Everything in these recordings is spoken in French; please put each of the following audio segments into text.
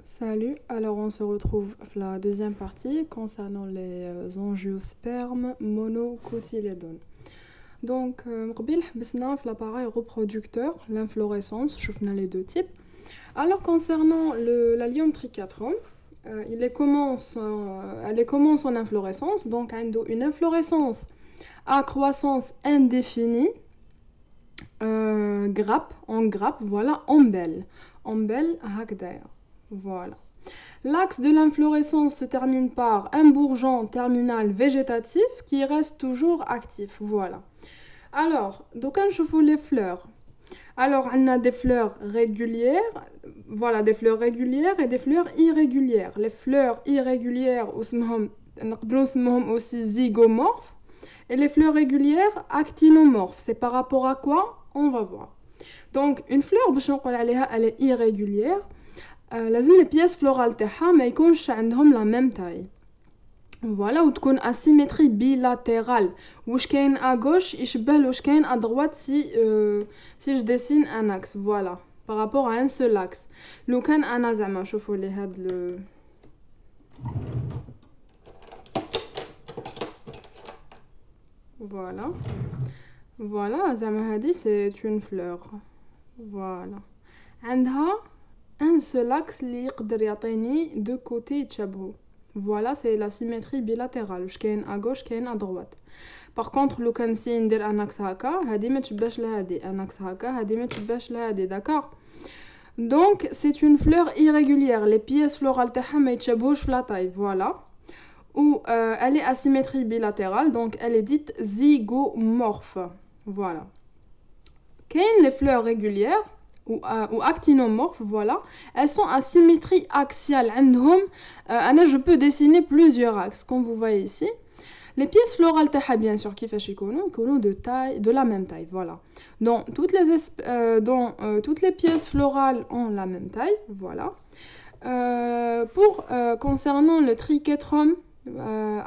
Salut, alors on se retrouve pour la deuxième partie concernant les angiospermes monocotylédones. Donc, قبل حبسنا في l'appareil reproducteur, l'inflorescence, شفنا les deux types. Alors concernant l'allium trichotrom, elle commence en inflorescence, donc une inflorescence à croissance indéfinie, grappe, voilà, ombelle, هكذا. Voilà. L'axe de l'inflorescence se termine par un bourgeon terminal végétatif qui reste toujours actif. Voilà. Alors, donc on chauffe les fleurs. Alors, on a des fleurs régulières, voilà, des fleurs régulières et des fleurs irrégulières. Les fleurs irrégulières, on aussi zygomorphes, et les fleurs régulières, actinomorphes. C'est par rapport à quoi? On va voir. Donc, une fleur, elle est irrégulière. لازم les pièces florales تاعها ما يكونش عندهم la même taille. Voilà, ou تكون asymétrie bilatérale. واش كاين à gauche يشبه واش كاين à droite si je dessine un axe. Voilà, par rapport à un seul axe. لو كان انا زعما شوفوا لي هاد voilà زعما هادي c'est une fleur. Voilà. عندها un seul axe اللي يقدر يعطيني deux côtés يتشابهوا. Voilà, c'est la symétrie bilatérale. واش كاين à gauche كاين à droite. Par contre, لو كان سي ندير un axe هكا هادي ما تشبهش لهادي، un axe هكا هادي ما تشبهش لهادي، d'accord. Donc, c'est une fleur irrégulière. Les pièces florales تاعها ما يتشابهوش في la taille. Voilà. Ou elle est asymétrie bilatérale, donc elle est dite zygomorphe. Voilà. كاين les fleurs régulières ou actinomorphes, voilà, elles sont à symétrie axiale. Je peux dessiner plusieurs axes, comme vous voyez ici. Les pièces florales, bien sûr, qui font de la même taille, voilà. Donc, toutes les pièces florales ont la même taille, voilà. Concernant le trichotrom,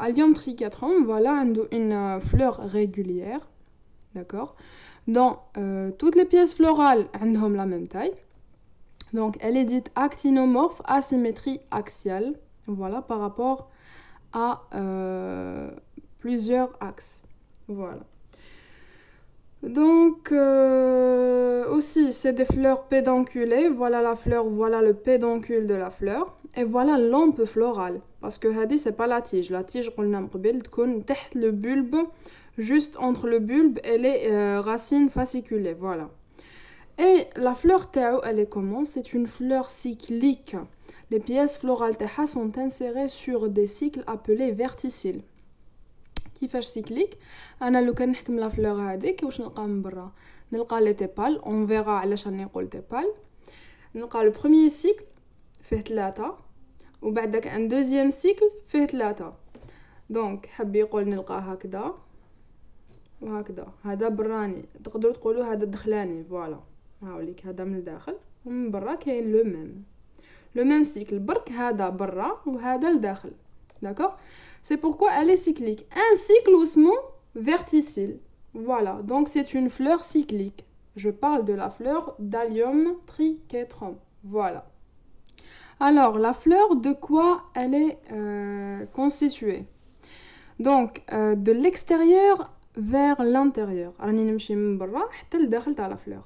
Allium trichotrom, voilà, une fleur régulière, d'accord. Donc, toutes les pièces florales ont la même taille. Donc, elle est dite actinomorphe, asymétrie axiale. Voilà, par rapport à plusieurs axes. Voilà. Donc, aussi, c'est des fleurs pédonculées. Voilà la fleur, voilà le pédoncule de la fleur. Et voilà l'ompe florale. Parce que hadi, c'est pas la tige. La tige, on l'a dit, تحت le bulbe, juste entre le bulbe et les racines fasciculées, voilà. Et la fleur tao, elle est comment? C'est une fleur cyclique. Les pièces florales taha sont insérées sur des cycles appelés verticiles. كيفاش cyclique? انا لو كان نحكم لا فلور هذيك واش نلقى من برا؟ نلقى لي تيبال، اون فيغا علاش راني نقول تيبال. نلقى لو بروميير سيكل فيه 3 وبعدك ان دوزيام سيكل فيه 3. دونك حب يقول نلقى هكذا وهكذا. هذا براني، تقدروا تقولوا هذا دخلاني. فوالا، هاوليك هذا من الداخل ومن برا كاين لو ميم سيكل، برك هذا برا وهذا لداخل، d'accord. C'est pourquoi elle est cyclique. Un cycle osmo verticille. Voilà, donc c'est une fleur cyclique. Je parle de la fleur d'Allium trichotrom. Voilà. Alors, la fleur, de quoi elle est constituée? Donc, de l'extérieur vers l'intérieur. راني نمشي من برا حتى لداخل تاع la fleur.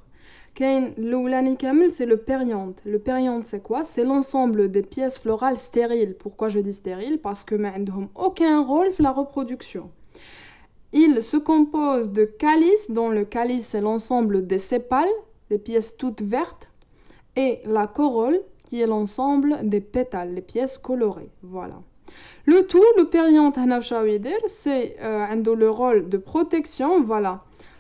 كاين الاولاني كامل c'est le périanthe. Le périanthe c'est quoi? C'est l'ensemble des pièces florales stériles. Pourquoi je dis stériles? Parce que ما عندهم aucun rôle في la reproduction. Il se compose de calice, dont le calice c'est l'ensemble des sépales, des pièces toutes vertes, et la corolle qui est l'ensemble des pétales, les pièces colorées. Voilà. Le tout, le périanthe c'est le rôle de protection, voilà.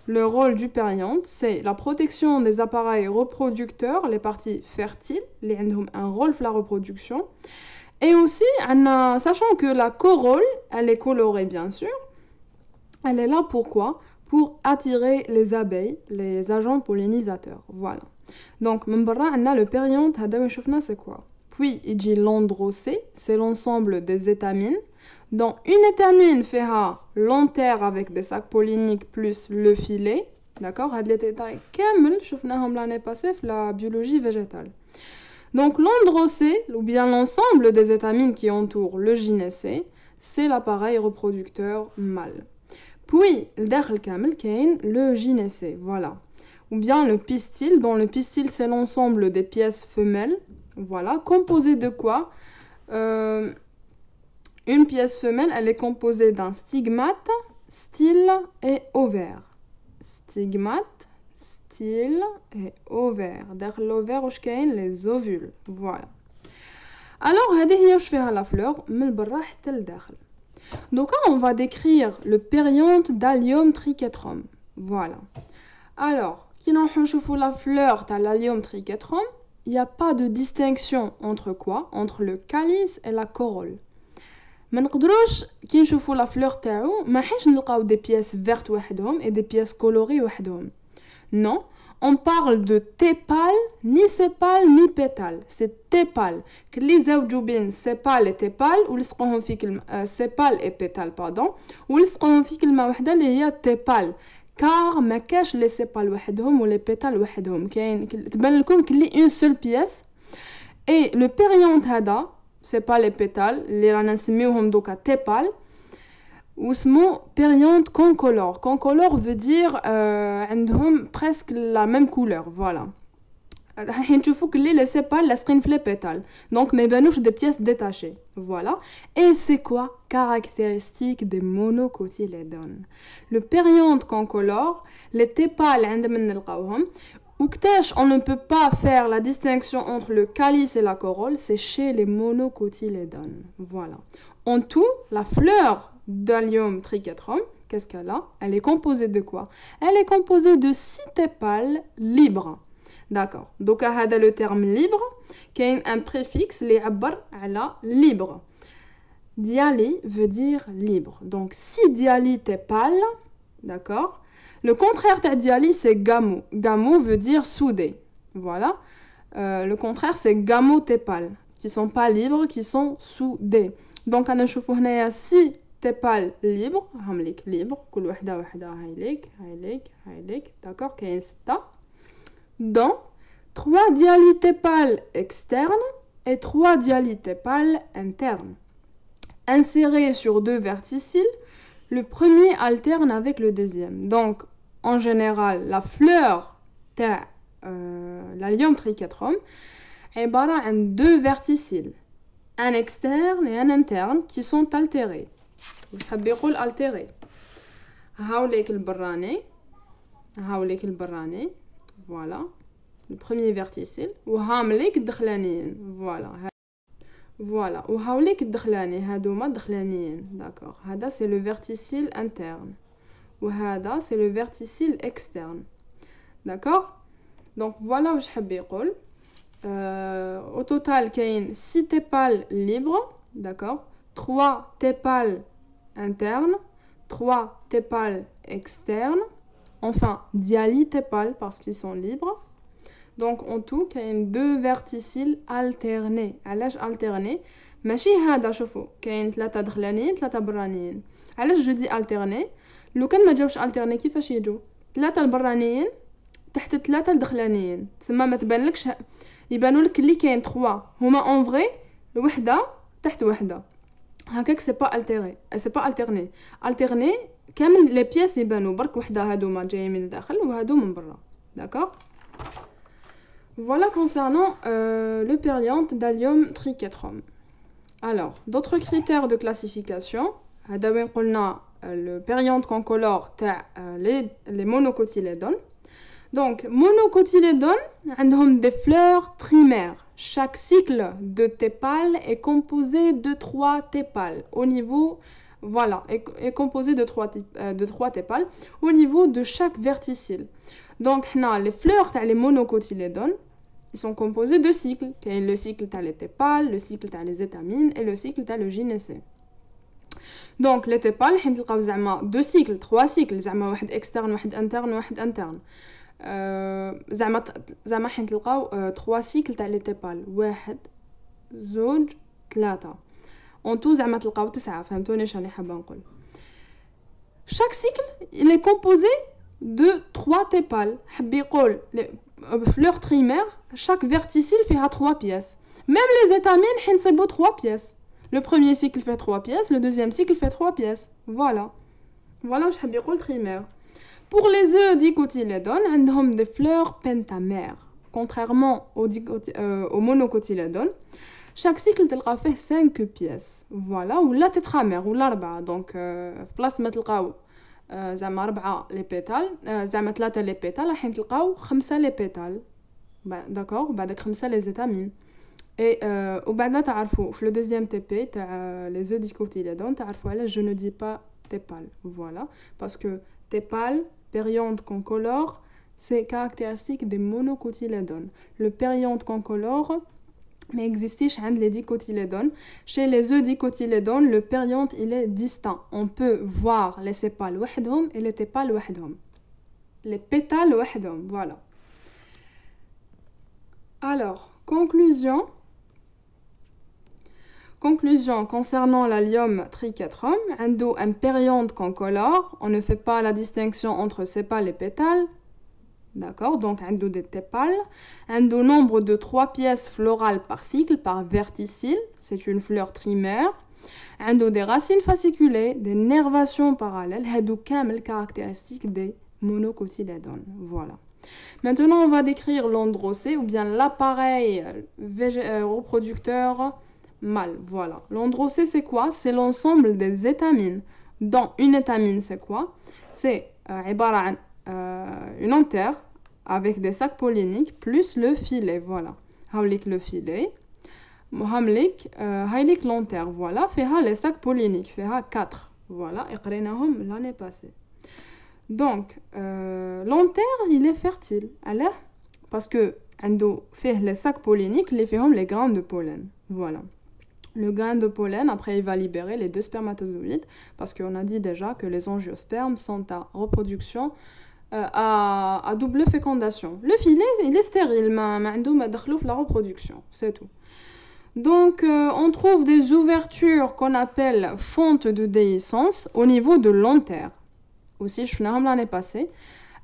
Le rôle du périanthe, c'est la protection des appareils reproducteurs, les parties fertiles, les ont un rôle pour la reproduction. Et aussi, sachant que la corolle, elle est colorée bien sûr, elle est là pourquoi? Pour attirer les abeilles, les agents pollinisateurs. Voilà. Donc, on a le périanthe, c'est quoi? Puis, il dit l'androcée, c'est l'ensemble des étamines. Donc, une étamine fait l'antère avec des sacs polliniques plus le filet. D'accord? هاد les détails كامل شفناهم l'année passée في la biologie végétale. Donc l'androcée, ou bien l'ensemble des étamines qui entourent le gynécée, c'est l'appareil reproducteur mâle. Puis, le gynécée, voilà. Ou bien le pistil, dont le pistil c'est l'ensemble des pièces femelles, voilà, composé de quoi? Une pièce femelle, elle est composée d'un stigmate, style et ovaire. Stigmate, style et ovaire. Derrière l'ovaire, où les ovules. Voilà. Alors, هذه هي واش فيها la fleur من برا حتى لداخل. Donc, on va décrire le périanthe d'Allium trichotrum. Voilà. Alors, quand on voit la fleur de l'Allium trichotrum, il n'y a pas de distinction entre quoi? Entre le calice et la corolle. ما نقدروش كي نشوفوا لا فلور تاعو ما حيش نلقاو دي بياس فيرت وحدهم et des pièces colorées وحدهم. Non, on parle de tépales, ni sépales ni pétales. C'est tépales. كلي زوجوا بين سيبال et tépales ولصقوهم في كلمة سيبال et pétales pardon ولصقوهم في كلمة واحدة اللي هي tépales. car ما كاش لي سيبال وحدهم و لي pétales وحدهم كاين تبان لكم كلي une seule pièce. Et le périanthe هذا c'est pas les pétales اللي رانا نسميوهم دوكا تيبال واسمو périanthe concolore. Concolore veut dire عندهم presque la même couleur, voilà. راح نشوفوا كلي les sépales لاصقين في les pétales donc ما يبانوش des pièces détachées, voilà. Et c'est quoi caractéristique des monocotylédones? Le périanthe concolore, les tépales عندما نلقاوهم وكتاش on ne peut pas faire la distinction entre le calice et la corolle, c'est chez les monocotylédones, voilà. En tout, la fleur d'Allium trichotrum, qu'est-ce qu'elle a? Elle est composée de quoi? Elle est composée de 6 tépales libres. D'accord. Donc, هذا le terme libre, qui a un préfixe qui يعبر على libre. Diali veut dire libre. Donc, 6 diali tépales, d'accord. Le contraire de diali, c'est gamo. Gamo veut dire soudé. Voilà. Le contraire, c'est gamotépales, qui sont pas libres, qui sont soudés. Donc, on a نشوفوا هنايا 6 tépales libres. هامليك libre. كل وحدة وحدة هايليك. D'accord. كاين 6. Dans 3 dialitépales externes et 3 dialitépales internes. Insérés sur 2 verticiles, le premier alterne avec le deuxième. Donc, en général, la fleur de l'Allium trichotrum est basée sur 2 verticiles, un externe et un interne, qui sont altérés. Je vais altérés. هاوليك البراني. Voilà. Le premier verticille. وهامليك الدخلانيين. Voilà. وهاوليك الدخلاني. هادوما الدخلانيين. D'accord. هذا c'est le verticille interne. وهذا c'est le verticille externe. D'accord. Donc voilà où je حاب يقول. Au total كاين 6 tépales libres. D'accord. 3 tépales internes. 3 tépales externes. Enfin, dialitépales parce qu'ils sont libres. Donc, en tout, il y a 2 verticiles alternés. علاش alternés? ماشي هذا شوفوا كاين 3 دخلانيين 3 برانيين. علاش جو دي alternés؟ لو كان ما جاوش alternés كيفاش يجوا؟ 3 البرانيين تحت 3 الدخلانيين. تسمى ما تبانلكش يبانوا لك اللي كاين 3 هما en vrai وحده تحت وحده. هكاك سي با altéré. سي با alterné. Alterné كامل لي بياس يبانوا برك وحده هادوما جايين من الداخل وهادو من برا. D'accord. Voilà concernant le périanthe d'Allium trichotrum. Alors, d'autres critères de classification. هذا قلنا le périanthe concolore تاع les monocotylédones. Donc, monocotylédones عندهم des fleurs trimaires. Chaque cycle de tépales est composé de 3 tépales au niveau voilà, est composé de 3 tépales au niveau de chaque verticille. Donc, les fleurs les monocotylédones, ils sont composés de cycles. Il y a le cycle les tépales, le cycle les étamines et le cycle le gynécée. Donc, les tépales, il y a 2 cycles, 3 cycles. Il y a un externe, un interne, un interne. زعما حين تلقاو 3 cycles تاع لي تيبال 1 2 3 en tout زعما تلقاو 9 فهمتوني شنو حابه نقول. chaque cycle il est composé de 3 tépales حب يقول fleur trimaire, chaque verticille fait 3 pièces. Même les étamines, ils ont 3 pièces. Le premier cycle fait 3 pièces, le deuxième cycle fait 3 pièces. Voilà. Voilà, je vais le trimaire. Pour les œufs dicotylédones, ils ont des fleurs pentamères. Contrairement aux monocotylédones, chaque cycle fait 5 pièces. Voilà, ou la tétramère, ou l'arba. Donc, place ما تلقاو زعما 4 لي بيتال زعما 3 لي بيتال راح تلقاو 5 لي بيتال. داكور بعدك 5 لي زيتامين. Et وبعدها تعرفوا في le deuxième TP تاع les œufs dicotylédones تعرفوا علاش je ne dis pas tépale. Voilà, parce que tépale, périanthe concolore, c'est caractéristique des monocotylédones. Le périanthe concolore mais existe chez les dicotylédones. Chez les œufs dicotylédones, le périanthe il est distinct. On peut voir les sépales وحدهم et les tépales وحدهم. Les pétales وحدهم, voilà. Alors, Conclusion concernant l'allium trichotrum, un périanthe concolore, on ne fait pas la distinction entre sépales et pétales. D'accord, donc un des tépales, un nombre de 3 pièces florales par cycle, par verticille, c'est une fleur trimaire, un des racines fasciculées, des nervations parallèles, hadou kamel caractéristiques des monocotylédones. Voilà. Maintenant, on va décrire l'androcée ou bien l'appareil reproducteur mâle. Voilà. L'androcée, c'est quoi? C'est l'ensemble des étamines. Dans une étamine, c'est quoi? C'est une anthère avec des sacs polliniques plus le filet. Voilà. Hawlik le filet. Hamlik l'anthère. Voilà. Fait les sacs polliniques. Fait 4. Voilà. Et قريناهم l'année passée. Donc, l'anthère, il est fertile. Alors, parce que fait les sacs polliniques, les les graines de pollen. Voilà. Le grain de pollen, après, il va libérer les 2 spermatozoïdes, parce qu'on a dit déjà que les angiospermes sont à reproduction, à double fécondation. Le filet, il est stérile, mais la reproduction, c'est tout. Donc, on trouve des ouvertures qu'on appelle fontes de déhiscence au niveau de l'anthère. Aussi, je l'ai l'année passée.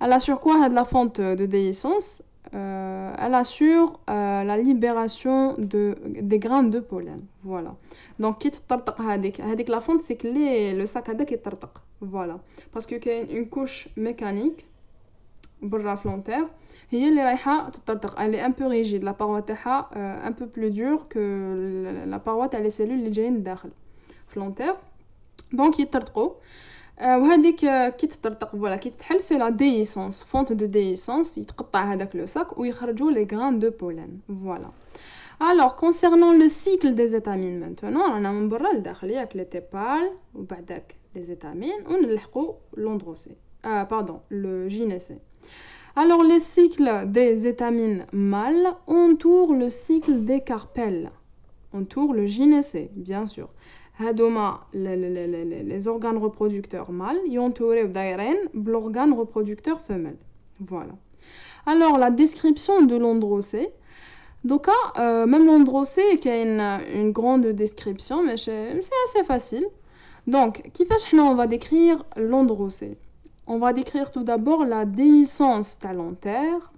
Elle assure quoi de la fonte de déhiscence? Elle assure la libération des graines de pollen. Voilà. Donc, qui تطرطق هذيك la fonte, c'est que le sac هذاك يطرطق. Voilà. Parce que y a une couche mécanique برا في l'anthère هي اللي رايحه تطرطق. Elle est un peu rigide. La paroi تاعها un peu plus dure que la paroi تاع les cellules اللي جايين لداخل في l'anthère. Donc, يطرطقوا. وهذيك كي تطرطق فوالا كي تتحل سي لا ديhiscence فونت دو ديhiscence يتقطع هذاك لو ساك ويخرجوا لي غران دو بولين فوالا. Alors concernant le cycle des étamines maintenant رانا من برا لداخل ياك لي تيبال وبعداك لي étamines ونلحقوا l'androcée pardon le gynécée. Alors les cycles des étamines mâles entourent le cycle des carpelles, entourent le gynécée bien sûr. هادوما les organes reproducteurs mâles ينطوريو دايرين بالorgane reproducteur femelle. Voilà. Alors la description de l'androcée. Donc même l'androcée qui a une grande description mais c'est assez facile. Donc كيفاش on va décrire l'androcée? On va décrire tout d'abord la déhiscence تاع l'anthère,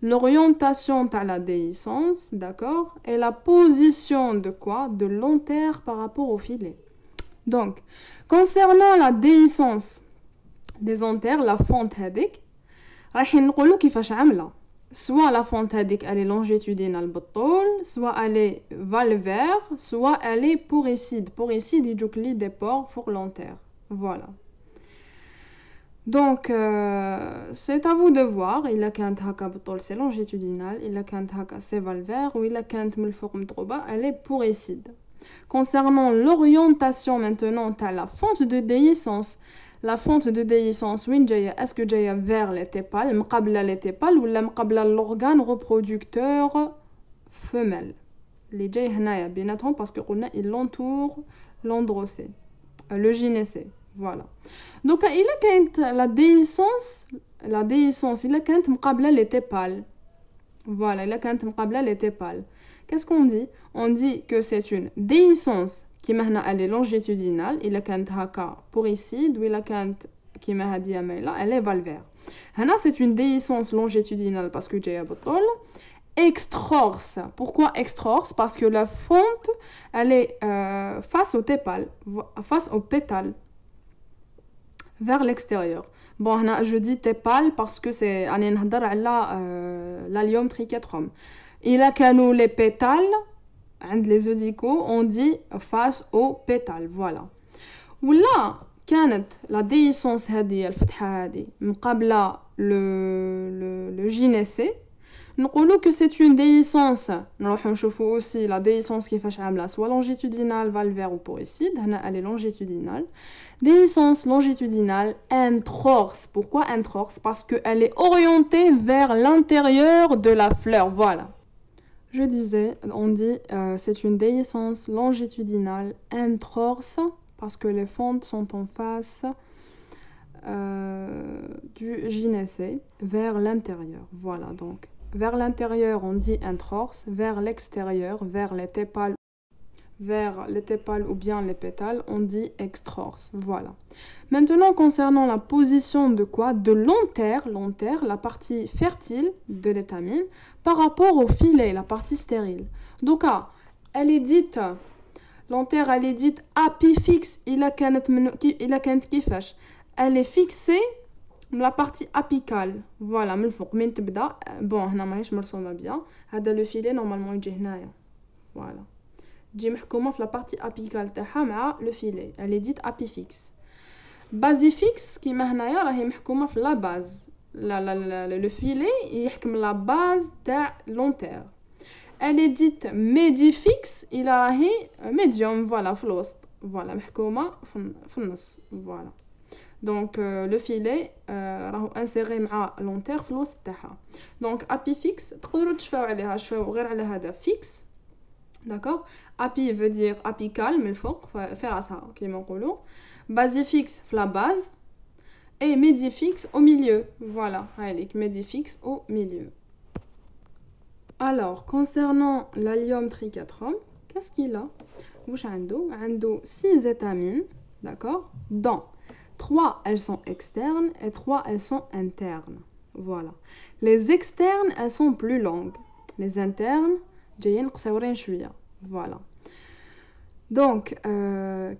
l'orientation à la déhiscence, d'accord, et la position de quoi? De l'anthère par rapport au filet. Donc, concernant la déhiscence des anthères, la fente هذيك راح نقولوا كيفاش عامله. Soit la fente هذيك elle est longitudinale بالطول, soit elle est valvaire, soit elle est poricide. Poricide يجوك لي des pores pour l'anthère. Voilà. Donc, c'est à vous de voir. Il a كانت هكا بالطول c'est longitudinal, il a كانت هكا c'est valvaire, ou il a كانت من الفوق مضروبة elle est poricide. Concernant l'orientation maintenant à la fente de déhiscence, la fente de déhiscence وين جاية? Est-ce que جاية vers les tépales, مقابلة les tépales ولا مقابلة l'organe reproducteur femelle اللي جاي هنايا بيناتهم parce que قلنا il entoure l'androcée, le gynécée. Voilà. Donc il a كانت la déhiscence il a كانت مقابلة les tépales. Voilà, il a كانت مقابلة les tépales. Qu'est-ce qu'on dit? On dit que c'est une déhiscence qui maintenant elle est longitudinale, il a كانت هكا poricide ou il a كانت qui m'a dit elle est valvaire. Là, c'est une déhiscence longitudinale parce que j'ai un extrorse. Pourquoi extrorse? Parce que la fonte, elle est face au tépal, face au pétale, vers l'extérieur. Bon, je dis tépal parce que c'est l'allium trichotrum. Il a qu'à les pétales, les oedicaux, on dit face au pétale, voilà. ولا كانت لا ديسونس هذه الفتحه هذه مقابله لو جينيسي نقولوا que c'est une déhiscence. نروحوا نشوفوا aussi la déhiscence كيفاش عامله soit longitudinale valvaire ou poricide. هنا elle est longitudinale. Déhiscence longitudinale introrse. Pourquoi introrse? Parce que elle est orientée vers l'intérieur de la fleur, voilà. Je disais, on dit c'est une déhiscence longitudinale introrse parce que les fentes sont en face du gynécée vers l'intérieur. Voilà, donc vers l'intérieur on dit introrse, vers l'extérieur, vers les tépales ou bien les pétales, on dit extrorse. Voilà. Maintenant, concernant la position de quoi? De l'antère, la partie fertile de l'étamine, par rapport au filet, la partie stérile. Donc, elle est dite, l'antère, elle est dite apifixe. Il a كيفاش. Elle est fixée la partie apicale. Voilà, من الفوق من تبدا. Bon, هنا ماهيش مرسومه bien. هذا le filet normalement يجي هنايا. Voilà. تجي محكومه في la partie apicale تاعها مع le filet. Elle est dite apifixe. Basifix كيما هنايا راهي محكومه في la base. Le filet يحكم la base تاع l'antère. Elle est dite médifixe. Il a راهي médium, voilà, في الوسط. Voilà, محكومه في النص. Voilà. Donc le filet راهو انسيري مع l'antère في الوسط تاعها. Donc apifixe تقدروا تشفاو عليها شفاو غير على هذا fixe. D'accord? Api veut dire apical من الفوق في راسها كيما نقولوا. Basifix في la base et médifix au milieu. Voilà, allez, médifix au milieu. Alors, concernant l'allium trichotrum, qu'est-ce qu'il a? واش عنده 6 étamines, d'accord? Dont 3 elles sont externes et 3 elles sont internes. Voilà. Les externes elles sont plus longues. Les internes جايين قصيرين شويه. Voilà. Donc,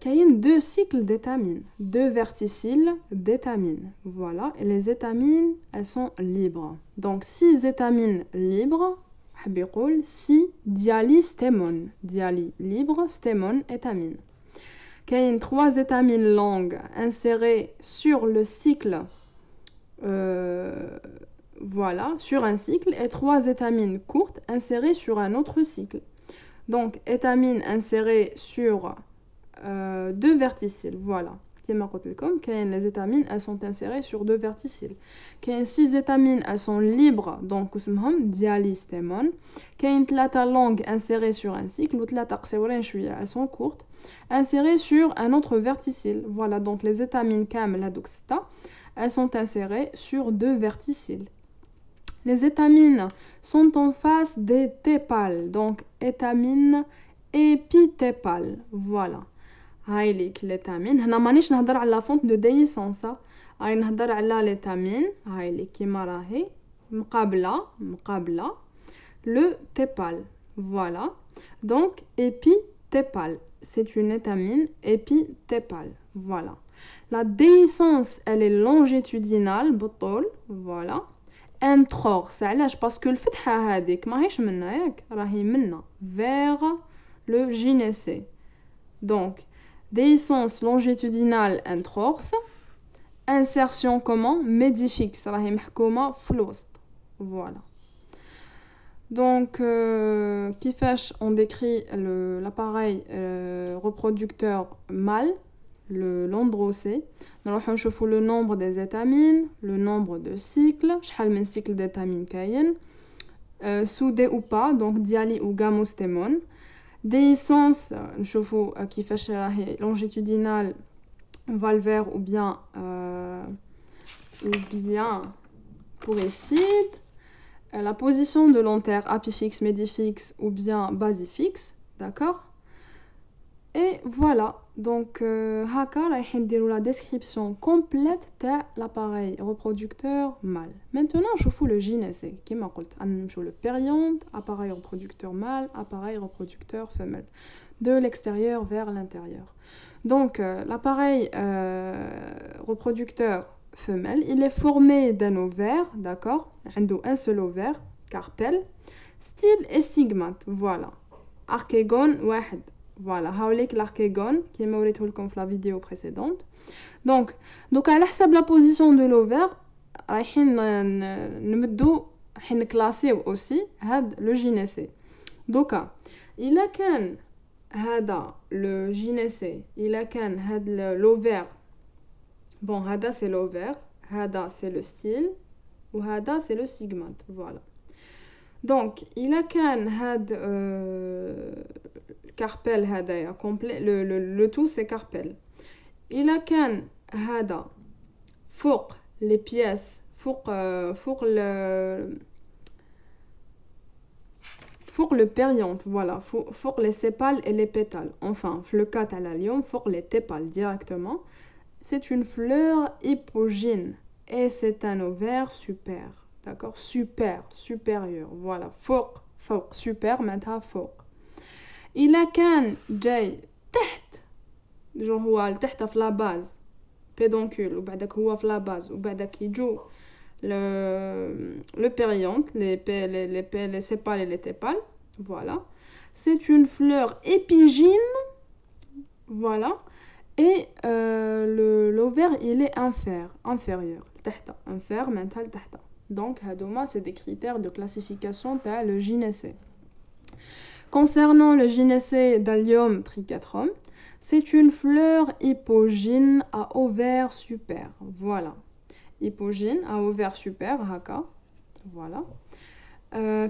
كاين 2 cycles d'étamines, 2 verticilles d'étamines. Voilà, et les étamines, elles sont libres. Donc 6 étamines libres, حاب يقول 6 dialystémon. Dialy libre, stémon étamine. كاين 3 étamines longues insérées sur le cycle voilà, sur un cycle, et 3 étamines courtes insérées sur un autre cycle. Donc, étamines insérées sur 2 verticilles, voilà. Les étamines, elles sont insérées sur 2 verticilles. 6 étamines, elles sont libres, donc dialystémon. 3 longues insérées sur un cycle, ou 3 قصيرين شوية, elles sont courtes, insérées sur un autre verticille. Voilà, donc les étamines كامل هذوك 6, elles sont insérées sur 2 verticilles. Les étamines sont en face des tépales, donc étamines épitépales. Voilà. هايليك l'étamine. هنا مانيش نهضر على la fonte de déhiscence. هاي نهضر على l'étamine. هايليك كيما راهي مقابلة le tépale. Voilà. Donc épitépale. C'est une étamine épitépale. Voilà. La déhiscence, elle est longitudinale, بالطول. Voilà. انترورس علاش باسكو الفتحه هذيك ماهيش منا ياك راهي منا vers le gynécée. Donc déhiscence longitudinale introrse, insertion comment? Médifixe راهي محكومه في الوسط. Voilà. Donc كيفاش on décrit l'appareil reproducteur mâle, l'androcée. نروحو نشوفو le nombre des étamines, le nombre de cycles, شحال من cycle d'étamine كاين, soudé ou pas, donc dialy ou gamostémon. Déhiscence نشوفو كيفاش راهي longitudinale, valvaire ou bien poricide. La position de l'antère apifixe, médifixe ou bien basifixe, d'accord? Et voilà, donc هكا رايحين نديرو la description complète تاع l'appareil reproducteur mâle. Maintenant نشوفو le gynécée كيما قلت نمشيو le périanthe, appareil reproducteur mâle, appareil reproducteur femelle, de l'extérieur vers l'intérieur. Donc l'appareil reproducteur femelle, il est formé d'un ovaire, d'accord, عنده un seul ovaire, carpelle, style et stigmate, voilà. Archégone واحد. Voilà, هاوليك l'archégone كيما وريته لكم في la vidéo précédente. Donc على حسب la position de l'ovaire رايحين نمدو رايحين نكلاسيو aussi هاد le gynécée. دوكا إلا كان هذا le gynécée إلا كان هاد l'ovaire bon هذا c'est l'ovaire هذا c'est le style وهذا c'est le stigmate, voilà. Donc إلا كان هاد carpelle هدايا complet le tout c'est carpelle. إلا كان هذا فوق les pièces فوق le périanthe, voilà, فوق les sépales et les pétales. Enfin, le cas تاع اليوم فوق les tépales directement. C'est une fleur hypogyne et c'est un ovaire super. D'accord, supérieur, voilà, فوق super معناتها فوق. إلا كان جاي تحت جو هو لتحت في لا باز بيدونكول وبعدك هو في لا باز وبعدك يجو le périanthe, les sépales et les tépales, voilà. C'est une fleur épigyne, voilà. Et l'ovaire il est inférieur تحت inférieur معناتها لتحت. Donc هادوما c'est des critères de classification تاع le gynécée. Concernant le gynécée d'Allium trichotrum, c'est une fleur hypogyne à ovaire super, voilà. Hypogyne à ovaire super, haka, voilà.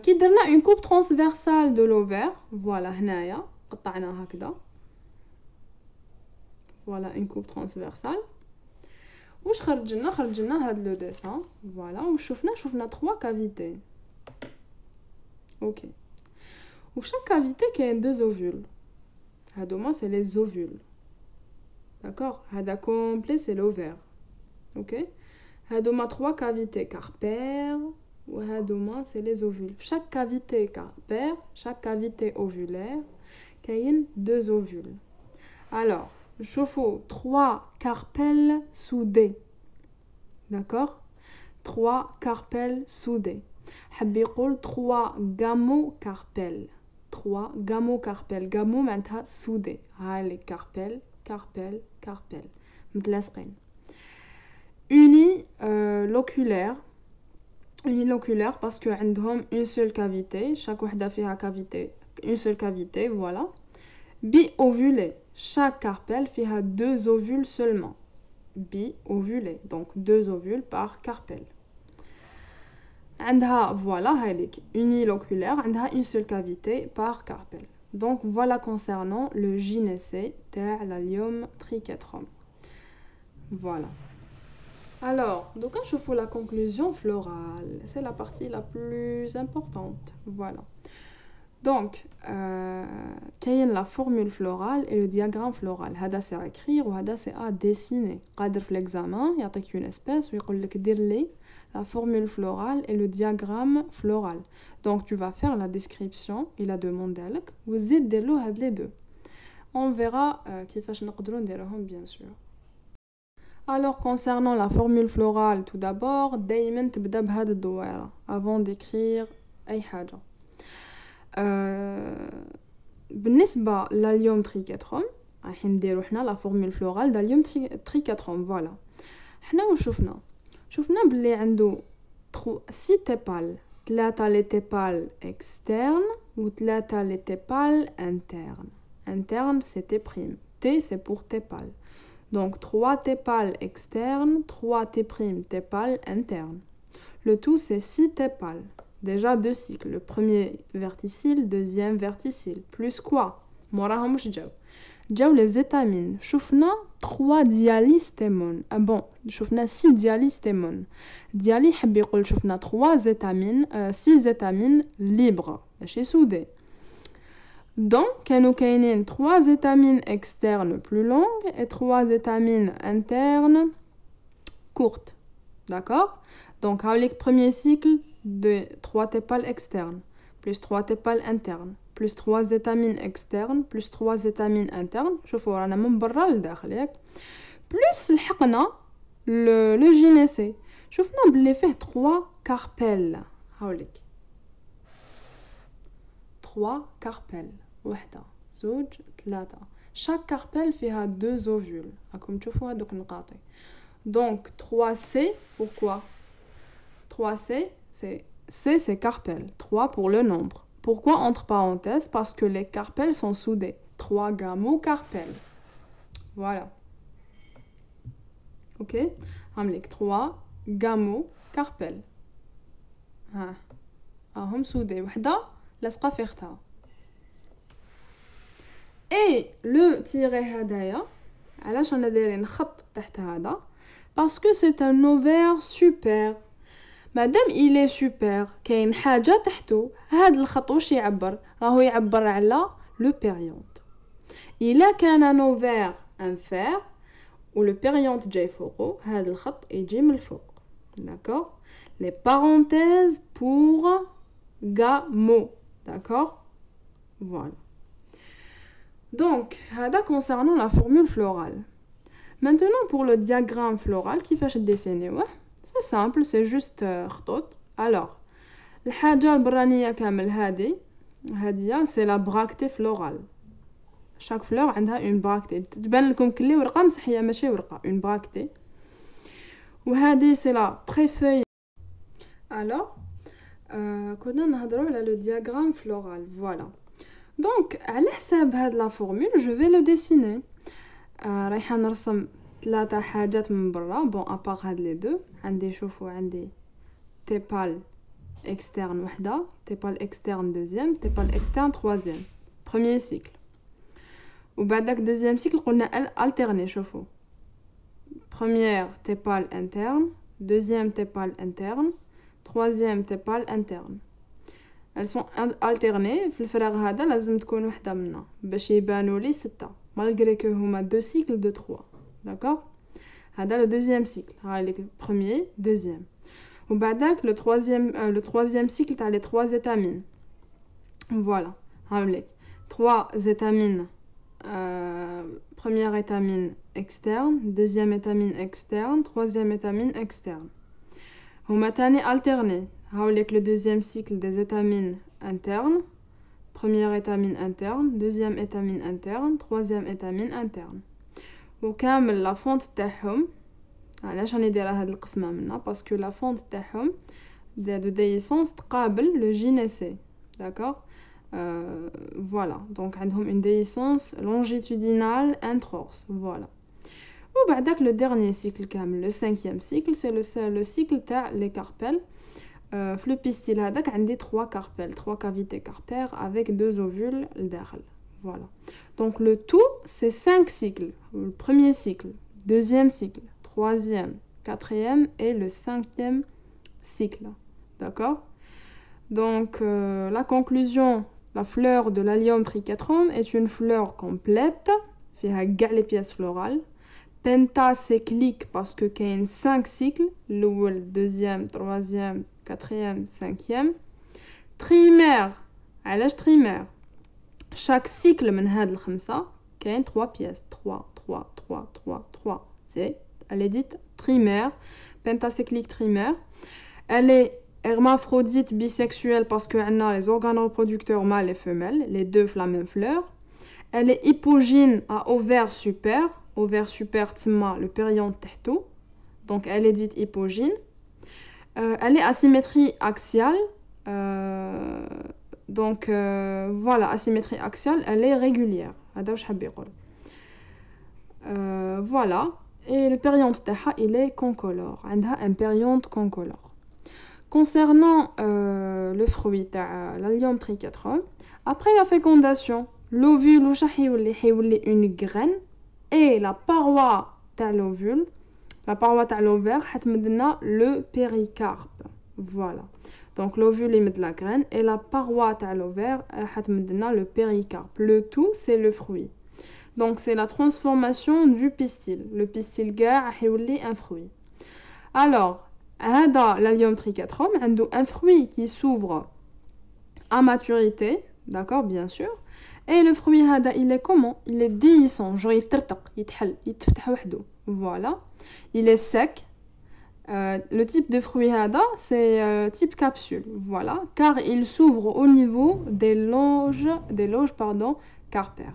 Qui donne une coupe transversale de l'ovaire, voilà, هنايا قطعنا هكذا. Voilà une coupe transversale. واش خرج لنا هاد لو ديسان فوالا وشفنا 3 cavités. OK. Où chaque cavité a 2 ovules. Hadoma c'est les ovules. D'accord? Hada complet c'est l'ovaire. OK? Hadoma 3 cavités carpaires ou hadoma c'est les ovules. Chaque cavité carpaire, chaque cavité ovulaire, il y a 2 ovules. Alors, chauffe-eau 3 carpelles soudées. D'accord? 3 carpelles soudées. حب يقول 3 gamocarpelles. 3 gamocarpelles. Gamo معناتها soudé. هاي carpelle, carpelle, carpelle. متلاصقين. Uniloculaire. Uniloculaire parce que عندهم une seule cavité. Chaque وحدة فيها cavité. Une seule cavité, voilà. Bi-ovulé. Chaque carpelle فيها 2 ovules seulement. Bi-ovulé. Donc 2 ovules par carpelle. عندها voilà هذيك uniloculaire عندها une seule cavité par carpelle. Donc voilà concernant le gynécée تاع l'Allium trichotrum. Voilà. Alors, donc on chauffe la conclusion florale. C'est la partie la plus importante. Voilà. Donc كاين la formule florale et le diagramme floral. هذا c'est à écrire وهذا c'est à dessiner. قادر في l'examen يعطيك une espèce ويقول لك دير لي la formule florale et le diagramme floral. Donc tu vas faire la description, il a demandé لك وزيد دير له هاد les deux. On verra كيفاش نقدروا نديروهم bien sûr. Alors concernant la formule florale tout d'abord دايما تبدا بهاد الدويره avant d'écrire اي حاجه. بالنسبه لليوم trichotrum راح نديرو حنا la formule florale d'Allium trichotrum. voilà. حنا واش شفنا باللي عنده 6 تيبال 3 لي تيبال اكسترن و 3 لي تيبال interne. Interne c'est T prime. T c'est pour tépale. Donc 3 tépales externes, 3 T prime tépales internes. Le tout c'est 6 tépales. Déjà 2 cycles. Le premier verticille, deuxième verticille. Plus quoi? موراهم واش جاو les étamines. شفنا 3 dialystémon. Bon, شفنا 6 dialystémon. Dialy حب يقول شفنا 3 étamines, 6 étamines libres, ماشي soudées. Donc, كانوا كاينين 3 étamines externes plus longues et 3 étamines internes courtes. D'accord? Donc, avec premier cycle de 3 tépales externes, plus 3 tépales internes, plus 3 étamines externes, plus 3 étamines internes. شوفوا رانا من برا لداخل ياك. Plus لحقنا le gynécée. شوفنا بلي فيه 3 carpelles. هاوليك 3 carpelles. وحده زوج ثلاثة. chaque carpelle فيها 2 ovules. راكم تشوفوا هذوك النقاطي. Donc 3C, pourquoi 3C, c'est carpelle. 3 pour le nombre. Pourquoi entre parenthèses? Parce que les carpelles sont soudées. 3 gamocarpelles. Voilà. Ok? عملك 3 gamocarpelles. ها هم soudés. وحدة لاصقة في اختها. Et le tiret هدايا علاش انا دايرين خط تحت هذا؟ Parce que c'est un ovaire super. مادام il est super كاين حاجة تحته. هاد الخط واش يعبر؟ راهو يعبر على le périanthe. إلا كان un ovaire infère و le périanthe جاي فوقه هاد الخط يجي من الفوق. D'accord? Les parenthèses pour gamo. D'accord? Voilà. Donc, هذا concernant la formule florale. Maintenant, pour le diagramme floral, كيفاش ديسينيوه؟ C'est simple, c'est juste خطوط. Alors, الحاجة البرانية كامل هادية c'est la bractée florale. Chaque fleur عندها une bractée. تبان لكم كلي ورقة بصح هي ماشي ورقة، une bractée. وهادي c'est la préfeuille. Alors, كنا نهضروا على le diagramme floral. Voilà. Donc, على حساب هاد la formule, je vais le dessiner. رايحة نرسم 3 حاجات من برا. Bon, à part هاد les deux. عندي شوفوا عندي tépale externe وحدة, tépale externe deuxième, tépale externe troisième. Premier cycle. وبعدك deuxième cycle قلنا alterner. شوفوا. Première tépale interne, deuxième tépale interne, troisième tépale interne. Elles sont alternées. في الفراغ هذا لازم تكون وحدة منا باش يبانوا لي 6 malgré que هما 2 cycles de 3. D'accord? هذا le deuxième cycle. هاي premier, deuxième. وبعدك le troisième cycle تاع les 3 étamines. Voilà. هاوليك 3 étamines. Première étamine externe, deuxième étamine externe, troisième étamine externe. هما تاني alternés. هاوليك le deuxième cycle des étamines internes. Première étamine interne, deuxième étamine interne, troisième étamine interne. وكامل la fente تاعهم. علاش راني دايره هاد القسمه منا؟ باسكو لا فونت تاعهم de déhiscence تقابل le gynécée. D'accord? Voilà. Donc عندهم une déhiscence longitudinale introrse. Voilà. وبعدك le dernier cycle كامل, le 5e cycle, c'est le cycle تاع les carpelles. في le pistil هذاك عندي 3 carpelles, 3 cavités carpaires avec 2 ovules لداخل. Voilà. Donc le tout c'est 5 cycles. Le premier cycle, deuxième cycle, troisième, quatrième et le 5e cycle. D'accord? Donc la conclusion, la fleur de l'Allium trichotrum est une fleur complète, فيها كاع les pièces florales, pentacyclique parce que كاين 5 cycles, الأول, deuxième, troisième, quatrième, cinquième. Trimaire, علاش trimaire? Chaque cycle من هاد الخمسة كاين 3 pièces, 3, 3, 3, 3, 3. Elle est dite trimaire, pentacyclique trimaire. Elle est hermaphrodite bisexuelle parce que elle a les organes reproducteurs mâles et femelles, les deux la même fleur. Elle est hypogyne à ovaire super تسمى le périanthe تحتو. Donc elle est dite hypogyne. Elle est asymétrie axiale. Donc voilà, asymétrie axiale, elle est régulière. هذا واش حاب يقول. Voilà. Et le périanthe تاعها il est concolore. عندها un périanthe concolore. Concernant le fruit تاع l'Allium trichotrum, après la fécondation, l'ovule واش حيولي une graine et la paroi تاع l'ovule, la paroi تاع l'ovaire حتمد لنا le péricarpe. Voilà. Donc l'ovule émet de la graine et la paroi تاع l'ovaire هتمدنا le péricarpe. Le tout c'est le fruit. Donc c'est la transformation du pistil. Le pistil كاع يولي un fruit. Alors هذا l'allium trichotrom عنده un fruit qui s'ouvre à maturité, d'accord, bien sûr. Et le fruit هذا il est comment? Il est déhiscent, genre يترتق, يتحل, يتفتح وحده. Voilà. Il est sec. Le type de fruit hada, c'est type capsule, voilà, car il s'ouvre au niveau des loges carpaires.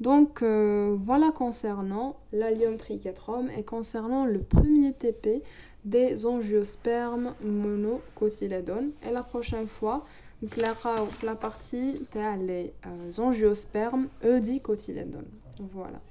Donc voilà concernant l'allium trichotrom et concernant le premier TP des angiospermes monocotylédones. Et la prochaine fois, la partie des angiospermes eudicotylédones. Voilà.